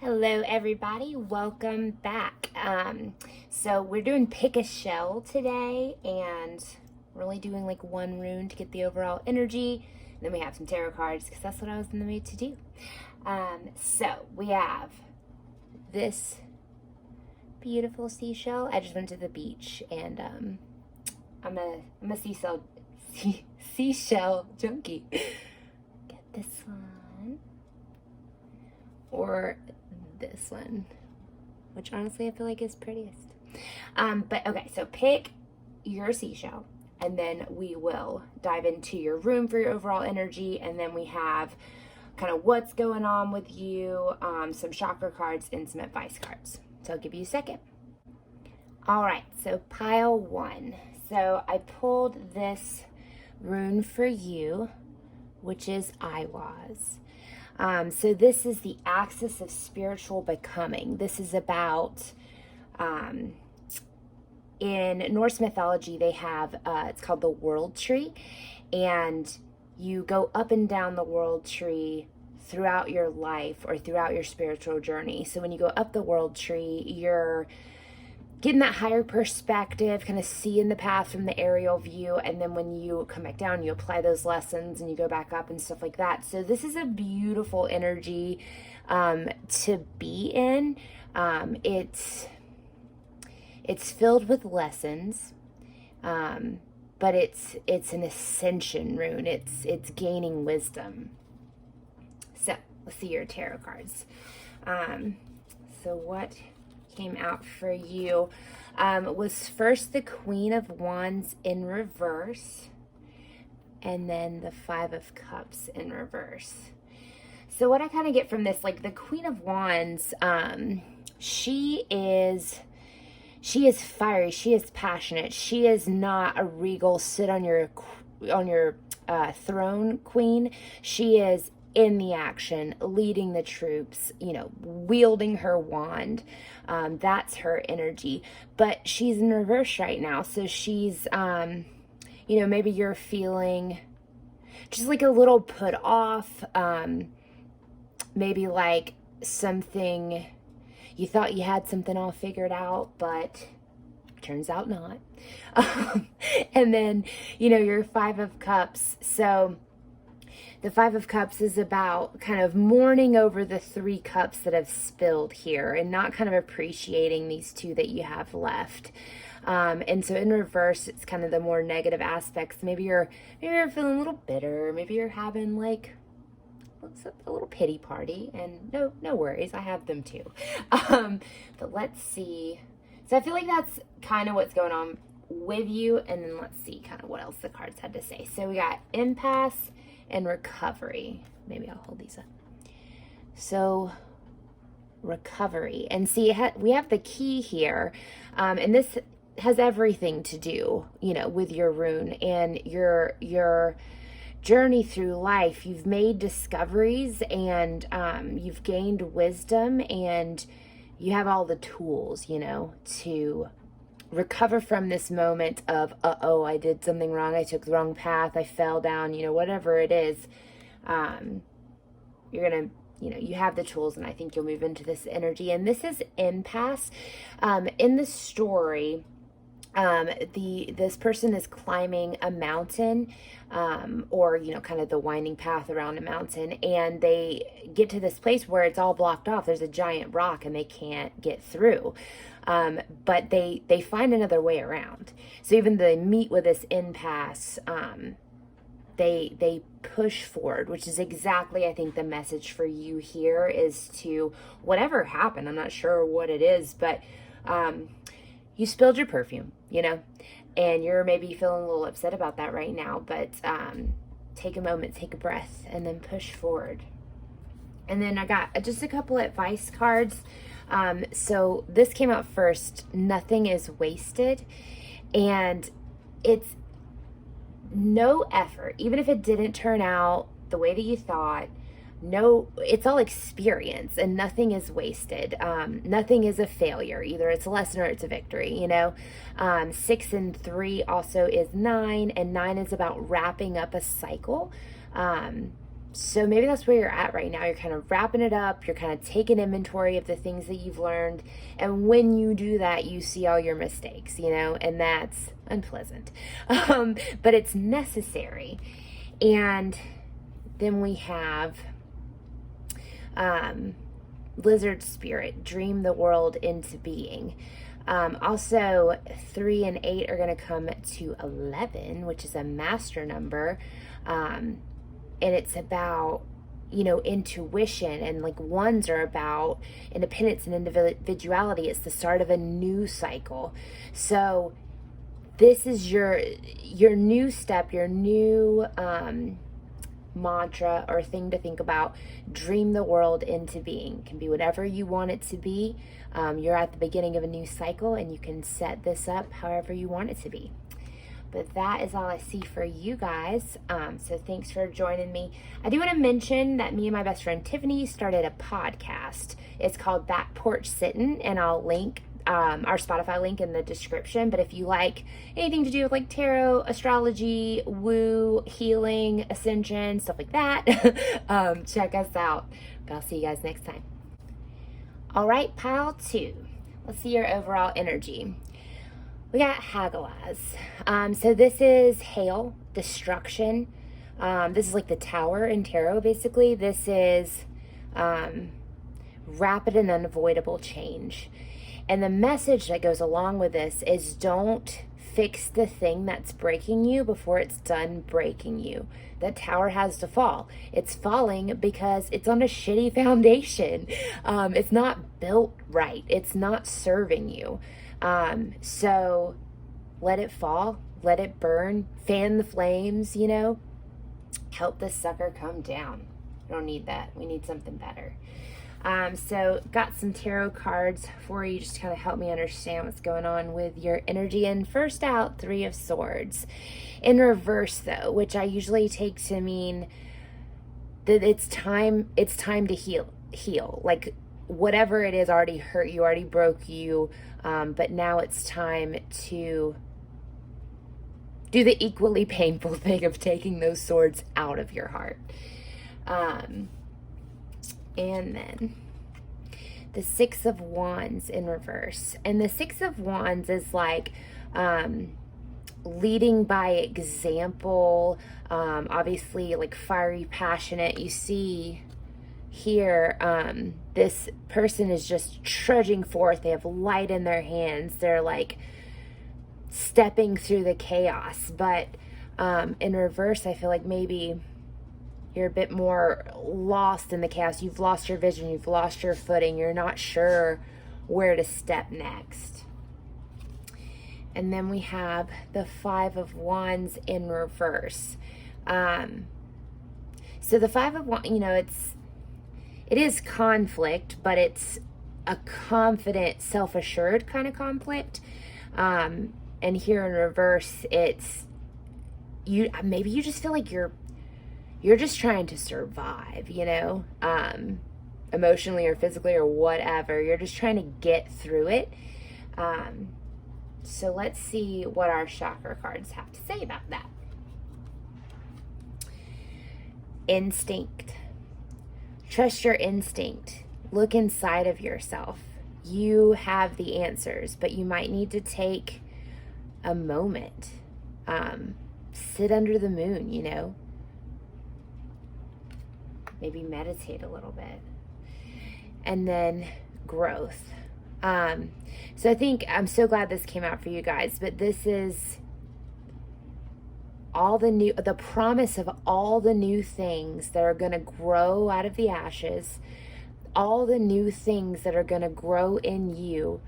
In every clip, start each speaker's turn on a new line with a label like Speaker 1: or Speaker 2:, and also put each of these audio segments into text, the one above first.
Speaker 1: Hello everybody, welcome back. So we're doing pick a shell today, and we're only doing like one rune to get the overall energy. And then we have some tarot cards because that's what I was in the mood to do. So we have this beautiful seashell. I just went to the beach, and I'm a seashell junkie. Get this one or this one, which honestly I feel like is prettiest. But okay, so pick your seashell, and then we will dive into your room for your overall energy, and then we have kind of what's going on with you, some chakra cards, and some advice cards. So I'll give you a second. All right, so pile one. So I pulled this rune for you, which is Iwas. So this is the axis of spiritual becoming. This is about, in Norse mythology, they have, it's called the world tree, and you go up and down the world tree throughout your life or throughout your spiritual journey. So when you go up the world tree, you're getting that higher perspective, kind of seeing the path from the aerial view, and then when you come back down, you apply those lessons and you go back up and stuff like that. So this is a beautiful energy to be in. It's filled with lessons, but it's an ascension rune. It's gaining wisdom. So let's see your tarot cards. So what came out for you was first the Queen of Wands in reverse, and then the Five of Cups in reverse. So what I kind of get from this, like the Queen of Wands, she is fiery, she is passionate, she is not a regal sit on your throne queen. She is in the action, leading the troops, wielding her wand. That's her energy, but she's in reverse right now. So she's, maybe you're feeling just like a little put off, maybe like something, you thought you had something all figured out, but turns out not. And then, your Five of Cups. So the Five of Cups is about kind of mourning over the three cups that have spilled here and not kind of appreciating these two that you have left. And so in reverse, it's kind of the more negative aspects. Maybe you're feeling a little bitter. Maybe you're having like a little pity party, and no worries, I have them too. But let's see. So I feel like that's kind of what's going on with you. And then let's see kind of what else the cards had to say. So we got impasse and recovery. Maybe I'll hold these up. So recovery, and see, we have the key here, and this has everything to do, with your rune and your journey through life. You've made discoveries, and you've gained wisdom, and you have all the tools, to recover from this moment of, I did something wrong, I took the wrong path, I fell down, whatever it is. You're gonna, you have the tools, and I think you'll move into this energy. And this is impasse. In the story, this person is climbing a mountain, or kind of the winding path around a mountain, and they get to this place where it's all blocked off. There's a giant rock and they can't get through, but they find another way around. So even though they meet with this impasse, they push forward, which is exactly, I think, the message for you here is to, whatever happened, I'm not sure what it is, but you spilled your perfume, and you're maybe feeling a little upset about that right now, but take a moment, take a breath, and then push forward. And then I got just a couple advice cards. So this came out first, nothing is wasted, and it's no effort, even if it didn't turn out the way that you thought. No, it's all experience, and nothing is wasted. Nothing is a failure. Either it's a lesson or it's a victory, 6 and 3 also is 9, and 9 is about wrapping up a cycle. So maybe that's where you're at right now. You're kind of wrapping it up. You're kind of taking inventory of the things that you've learned. And when you do that, you see all your mistakes, and that's unpleasant. But it's necessary. And then we have Lizard Spirit, dream the world into being. Also, 3 and 8 are going to come to 11, which is a master number. And it's about, intuition, and like ones are about independence and individuality. It's the start of a new cycle. So this is your new step, your new mantra or thing to think about. Dream the world into being. It can be whatever you want it to be. You're at the beginning of a new cycle, and you can set this up however you want it to be. But that is all I see for you guys. So thanks for joining me. I do want to mention that me and my best friend Tiffany started a podcast. It's called Porch, Sittin, and I'll link our Spotify link in the description. But if you like anything to do with like tarot, astrology, woo, healing, ascension, stuff like that, check us out. But I'll see you guys next time. All right, pile 2. Let's see your overall energy. We got Hagalaz. So this is hail, destruction. This is like the tower in tarot, basically. This is rapid and unavoidable change. And the message that goes along with this is don't fix the thing that's breaking you before it's done breaking you. That tower has to fall. It's falling because it's on a shitty foundation. It's not built right. It's not serving you. So let it fall, let it burn, fan the flames, help this sucker come down. We don't need that. We need something better. So got some tarot cards for you just to kind of help me understand what's going on with your energy. And first out, 3 of Swords. In reverse though, which I usually take to mean that it's time to heal. Like whatever it is already hurt you, already broke you. But now it's time to do the equally painful thing of taking those swords out of your heart. And then the 6 of Wands in reverse. And the 6 of Wands is like leading by example, obviously like fiery, passionate. You see here, this person is just trudging forth. They have light in their hands. They're like stepping through the chaos. But in reverse, I feel like maybe you're a bit more lost in the chaos. You've lost your vision. You've lost your footing. You're not sure where to step next. And then we have the 5 of Wands in reverse. So the 5 of Wands, it is conflict, but it's a confident, self-assured kind of conflict. And here in reverse, it's maybe you just feel like you're just trying to survive, emotionally or physically or whatever. You're just trying to get through it. So let's see what our chakra cards have to say about that. Instinct. Trust your instinct. Look inside of yourself. You have the answers, but you might need to take a moment. Sit under the moon, Maybe meditate a little bit. And then growth. So I think I'm so glad this came out for you guys, but this is the promise of all the new things that are going to grow out of the ashes, all the new things that are going to grow in you,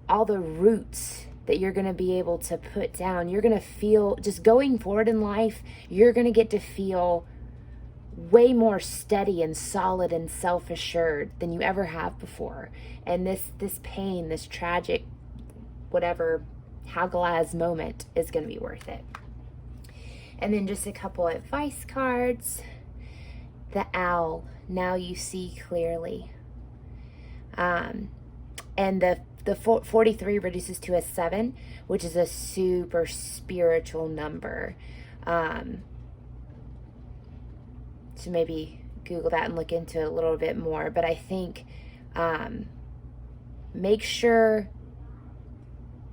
Speaker 1: all the roots that you're going to be able to put down. You're going to feel, just going forward in life, you're going to get to feel way more steady and solid and self-assured than you ever have before. And this pain, this tragic, whatever, Hagalaz moment is going to be worth it. And then just a couple advice cards. The owl, now you see clearly. And the 43 reduces to a 7, which is a super spiritual number. to maybe Google that and look into it a little bit more. But I think make sure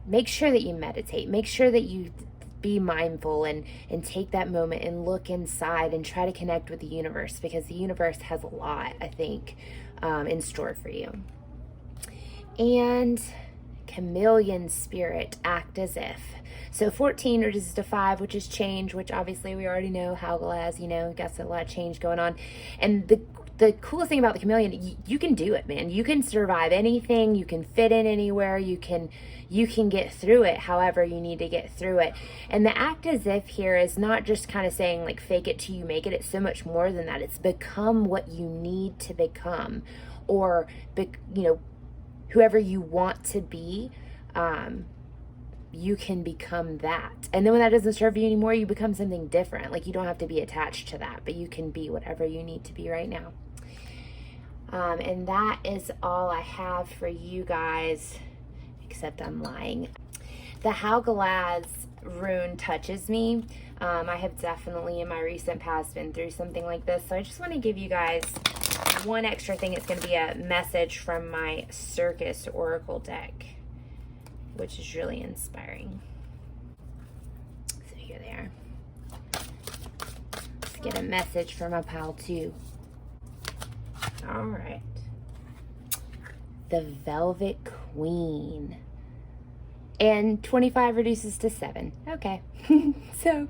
Speaker 1: that you meditate. Make sure that you be mindful and take that moment and look inside and try to connect with the universe, because the universe has a lot, I think, in store for you. And chameleon spirit, act as if. So 14 reduces to 5, which is change, which obviously we already know. Howlaz, got a lot of change going on. And the coolest thing about the chameleon, you can do it, man. You can survive anything. You can fit in anywhere. You can get through it however you need to get through it. And the act as if here is not just kind of saying like fake it till you make it. It's so much more than that. It's become what you need to become, or whoever you want to be. You can become that. And then when that doesn't serve you anymore, you become something different. Like, you don't have to be attached to that, but you can be whatever you need to be right now. And that is all I have for you guys, except I'm lying. The Howlaz rune touches me. I have definitely in my recent past been through something like this. So I just want to give you guys one extra thing. It's going to be a message from my Circus Oracle deck, which is really inspiring. So here they are. Let's get a message from a pal too. All right. The Velvet Queen. And 25 reduces to 7. Okay. So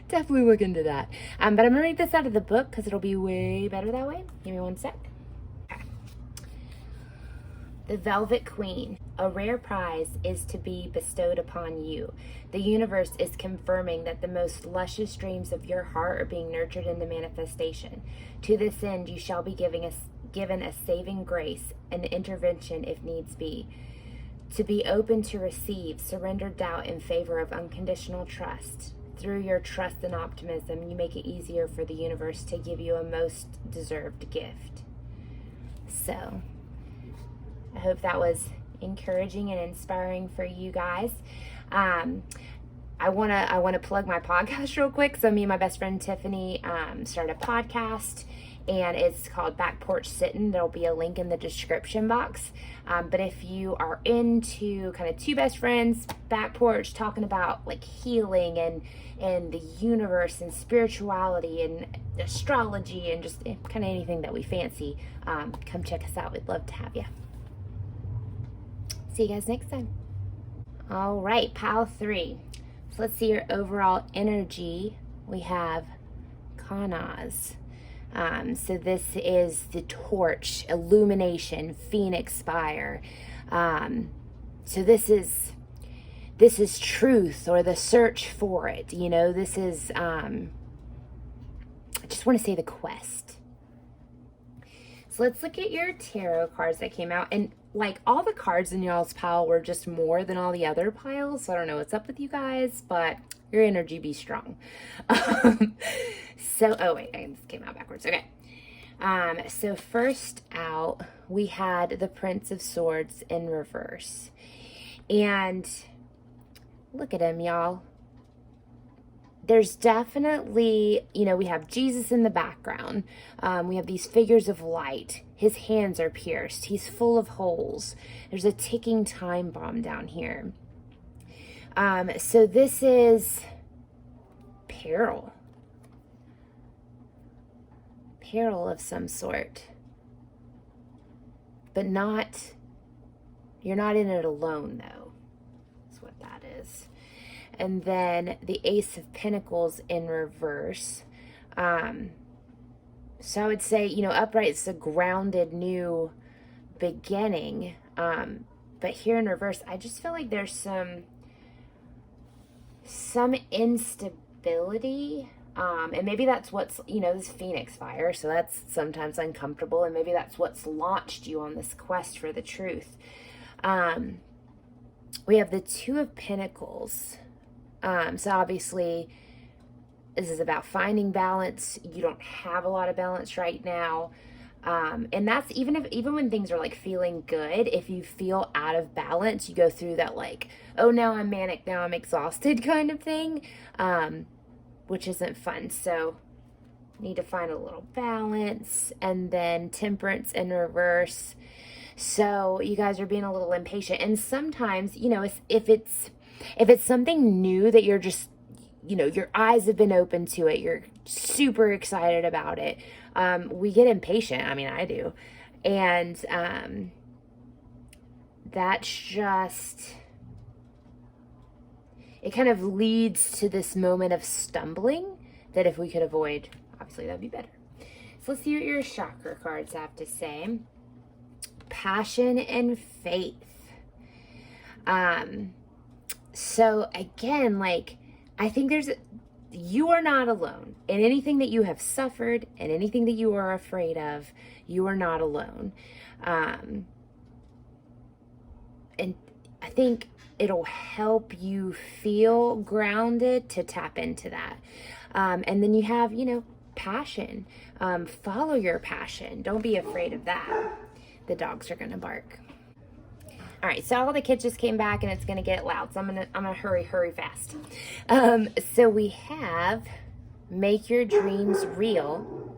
Speaker 1: definitely look into that. But I'm gonna read this out of the book because it'll be way better that way. Give me one sec. The Velvet Queen. A rare prize is to be bestowed upon you. The universe is confirming that the most luscious dreams of your heart are being nurtured into manifestation. To this end, you shall be given a saving grace and intervention if needs be. To be open to receive, surrender doubt in favor of unconditional trust. Through your trust and optimism, you make it easier for the universe to give you a most deserved gift. So, I hope that was encouraging and inspiring for you guys. I wanna plug my podcast real quick. So me and my best friend Tiffany started a podcast, and it's called Porch Sittin. There'll be a link in the description box. But if you are into kind of two best friends, back porch, talking about like healing and the universe and spirituality and astrology and just kind of anything that we fancy, come check us out. We'd love to have you. See you guys next time. All right, pile 3. So let's see your overall energy. We have Kanaz. So this is the torch, illumination, phoenix fire. So this is truth, or the search for it. This is, I just want to say the quest. So let's look at your tarot cards that came out. And like, all the cards in y'all's pile were just more than all the other piles. So I don't know what's up with you guys, but your energy be strong. Oh wait, this came out backwards. Okay. So first out, we had the Prince of Swords in reverse. And look at him, y'all. There's definitely, we have Jesus in the background. We have these figures of light. His hands are pierced. He's full of holes. There's a ticking time bomb down here. So this is peril. Peril of some sort. But you're not in it alone, though. That's what that is. And then the Ace of Pentacles in reverse. So I would say, upright is a grounded new beginning. But here in reverse, I just feel like there's some instability. And maybe that's what's, this Phoenix fire. So that's sometimes uncomfortable. And maybe that's what's launched you on this quest for the truth. We have the Two of Pentacles. So obviously this is about finding balance. You don't have a lot of balance right now. And that's even when things are like feeling good, if you feel out of balance, you go through that like, oh, now I'm manic, now I'm exhausted kind of thing, which isn't fun. So need to find a little balance, and then Temperance in reverse. So you guys are being a little impatient, and sometimes, you know, if it's something new that you're just, you know, your eyes have been open to it, you're super excited about it, we get impatient. I mean, I do. And that's just, it kind of leads to this moment of stumbling that if we could avoid, obviously that'd be better. So let's see what your chakra cards have to say. Passion and faith. So again, like, I think you are not alone in anything that you have suffered and anything that you are afraid of. You are not alone. And I think it'll help you feel grounded to tap into that. And then you have, you know, passion. Follow your passion. Don't be afraid of that. The dogs are gonna bark. All right, so all the kids just came back and it's gonna get loud, so I'm gonna hurry fast. So we have make your dreams real.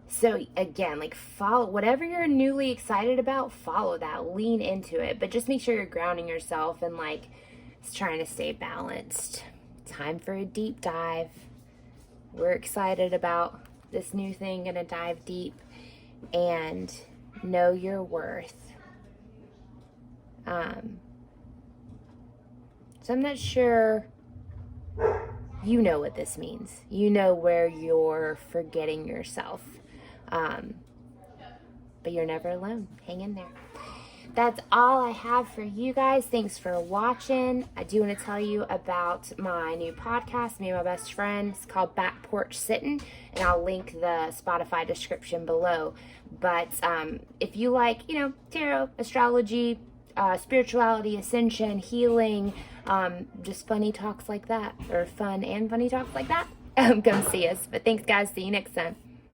Speaker 1: So again, like, follow whatever you're newly excited about, follow that, lean into it, but just make sure you're grounding yourself and like trying to stay balanced. Time for a deep dive. We're excited about this new thing, gonna dive deep and know your worth. So I'm not sure you know what this means. You know where you're forgetting yourself. But you're never alone. Hang in there. That's all I have for you guys. Thanks for watching. I do want to tell you about my new podcast, me and my best friend. It's called Porch, Sittin, and I'll link the Spotify description below. But if you like, you know, tarot, astrology, spirituality, ascension, healing, just funny talks like that, or fun and funny talks like that, come see us. But thanks, guys. See you next time.